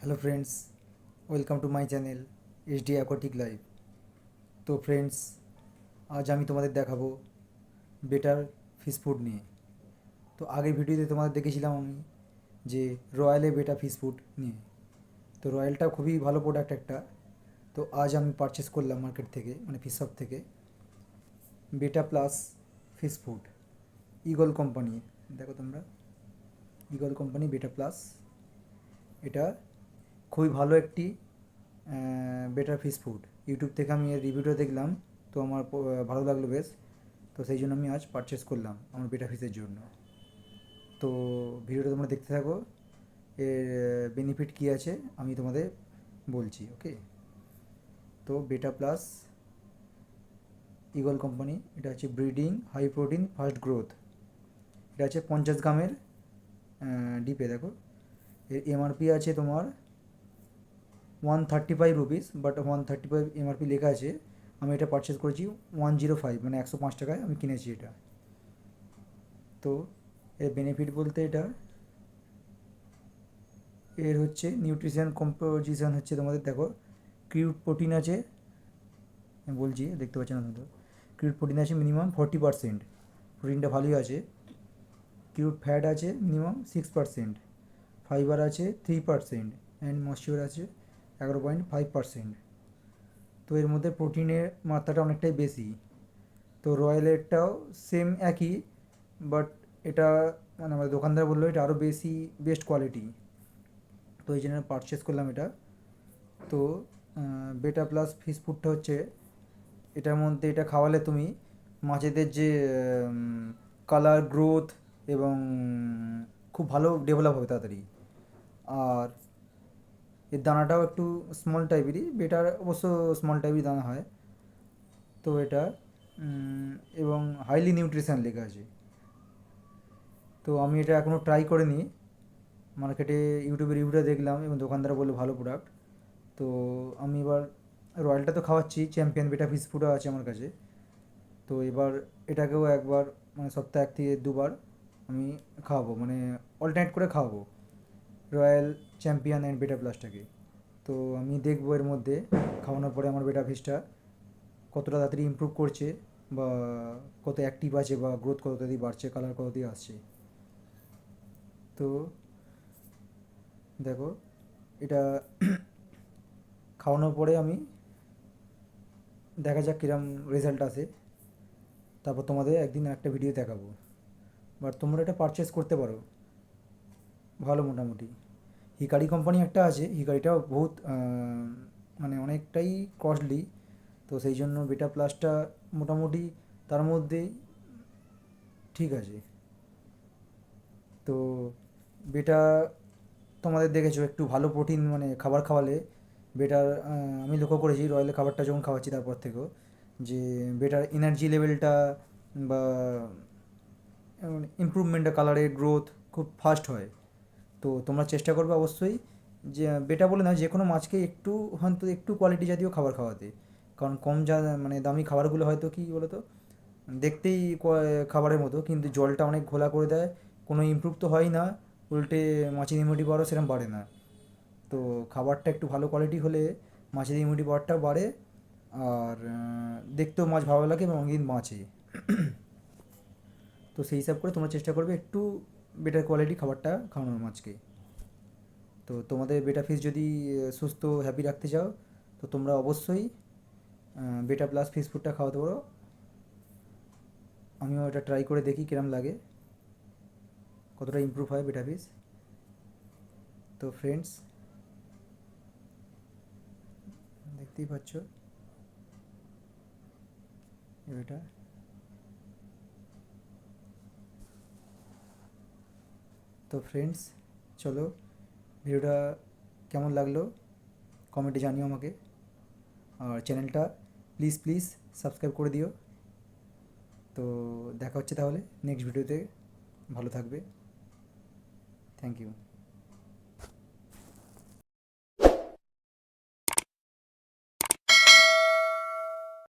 Hello friends, welcome to my channel HD aquatic life. তো friends, আজ আমি তোমাদের দেখাবো বেটার ফিশ ফুড নিয়ে। তো আগের ভিডিওতে তোমাদের দেখেছিলাম আমি যে রয়্যালে বেটা ফিশ ফুড নিয়ে। তো রয়্যালটা খুবই ভালো প্রোডাক্ট একটা। তো আজ আমি পারচেস করলাম মার্কেট থেকে, মানে ফিশ শপ থেকে, বেটা plus fish food, eagle company. দেখো তোমরা, ইগল কোম্পানি বেটা প্লাস। এটা খুবই ভালো একটি বেটার ফিশ ফুড। ইউটিউব থেকে আমি এর রিভিউটা দেখলাম, তো আমার ভালো লাগলো বেশ। তো সেই জন্য আমি আজ পারচেস করলাম আমার বেটা ফিশের জন্য। তো ভিডিওটা তোমরা দেখতে থাকো, এর বেনিফিট কী আছে আমি তোমাদের বলছি, ওকে। তো বেটা প্লাস ইগল কোম্পানি, এটা হচ্ছে breeding high protein fast growth. এটা হচ্ছে 50 গ্রামের ডিপে। দেখো এর এমআরপি আছে তোমার 135 রুপিস, বাট 135 এমআরপি লেখা আছে। আমি এটা পারচেস করেছি 105, মানে 105 টাকায় আমি কিনেছি এটা। তো এর বেনিফিট বলতে এটা, এর হচ্ছে নিউট্রিশন কম্পোজিশন হচ্ছে তোমাদের, দেখো ক্রিউড প্রোটিন আছে, আমি বলছি দেখতে পাচ্ছি না তোমরা। ক্রিউড প্রোটিন আছে মিনিমাম 40%, প্রোটিনটা ভালোই আছে। ক্রিউড ফ্যাট আছে মিনিমাম 6%, ফাইবার আছে 3%, অ্যান্ড ময়েশ্চার আছে 11.5%। তো এর মধ্যে প্রোটিনের মাত্রাটা অনেকটাই বেশি। তো রয়্যালেরটাও সেম একই, বাট এটা মানে আমাদের দোকানদার বললো এটা আরও বেশি বেস্ট কোয়ালিটি। তো এই জন্য পারচেস করলাম এটা। তো বেটা প্লাস ফিশ ফুডটা হচ্ছে, এটার মধ্যে এটা খাওয়ালে তুমি মাছেদের যে কালার গ্রোথ এবং খুব ভালো ডেভেলপ হবে তাড়াতাড়ি। আর এর দানাটাও একটু স্মল টাইপেরই, বেটার অবশ্য স্মল টাইপেরই দানা হয়। তো এটা এবং হাইলি নিউট্রিশন লেখা আছে। তো আমি এটা এখনও ট্রাই করিনি, মার্কেটে ইউটিউবে রিভিউটা দেখলাম এবং দোকানদার বললো ভালো প্রোডাক্ট। তো আমি এবার রয়্যালটা তো খাওয়াচ্ছি, চ্যাম্পিয়ন বেটা ফিশ ফুডও আছে আমার কাছে। তো এবার এটাকেও একবার, মানে সপ্তাহে 1 থেকে 2 বার আমি খাওয়াবো, মানে অল্টারনেট করে খাওয়াবো রয়্যাল, চ্যাম্পিয়ন অ্যান্ড বেটা প্লাসটাকে। তো আমি দেখবো এর মধ্যে খাওয়ানোর পরে আমার বেটা ফিশটা কতটা তাড়াতাড়ি ইমপ্রুভ করছে, বা কত অ্যাক্টিভ আছে, বা গ্রোথ কত তাড়াতাড়ি বাড়ছে, কালার কত দিয়ে আসছে। তো দেখো এটা খাওয়ানোর পরে আমি দেখা যাক কিরম রেজাল্ট আসে, তারপর তোমাদের একদিন একটা ভিডিও দেখাবো। বাট তোমরা এটা পারচেস করতে পারো, ভালো মোটামুটি। হিকারি কোম্পানি একটা আছে, হিকারিটাও বহুত মানে অনেকটাই কস্টলি। তো সেই জন্য বেটা প্লাসটা মোটামুটি তার মধ্যেই ঠিক আছে। তো বেটা তোমাদের দেখেছো একটু ভালো প্রোটিন মানে খাবার খাওয়ালে বেটার, আমি লক্ষ্য করেছি রয়্যালের খাবারটা যখন খাওয়াচ্ছি তারপর থেকেও, যে বেটার এনার্জি লেভেলটা বা ইমপ্রুভমেন্টটা, কালারের গ্রোথ খুব ফাস্ট হয়। তো তোমরা চেষ্টা করবে অবশ্যই যে বেটা বলে না, যে কোনো মাছকে একটু হয়তো একটু কোয়ালিটি জাতীয় খাবার খাওয়াতে। কারণ কম যা মানে দামি খাবারগুলো হয়তো কী বলো তো, দেখতেই খাবারের মতো, কিন্তু জলটা অনেক ঘোলা করে দেয়, কোনো ইমপ্রুভ তো হয় না, উল্টে মাছের ইমিউনিটি পাওয়ারও সেরকম বাড়ে না। তো খাবারটা একটু ভালো কোয়ালিটি হলে মাছের ইমিউনিটি পাওয়ারটাও বাড়ে, আর দেখতেও মাছ ভালো লাগে এবং অনেকদিন বাঁচে। তো সেই হিসাব করে তোমরা চেষ্টা করবে একটু বেটার কোয়ালিটি খাবারটা খাওয়ানোর মাছকে। তো তোমাদের বেটা ফিশ যদি সুস্থ হ্যাপি রাখতে চাও, তো তোমরা অবশ্যই বেটা প্লাস ফিশ ফুডটা খাওয়াতে পারো। আমিও এটা ট্রাই করে দেখি কিরম লাগে, কতটা ইমপ্রুভ হয় বেটা ফিশ। তো ফ্রেন্ডস, দেখতেই পাচ্ছ এটা। তো ফ্রেন্ডস, চলো ভিডিওটা কেমন লাগলো কমেন্টে জানিও আমাকে, আর চ্যানেলটা প্লিজ প্লিজ সাবস্ক্রাইব করে দিও। তো দেখা হচ্ছে তাহলে নেক্সট ভিডিওতে, ভালো থাকবে, থ্যাংক ইউ।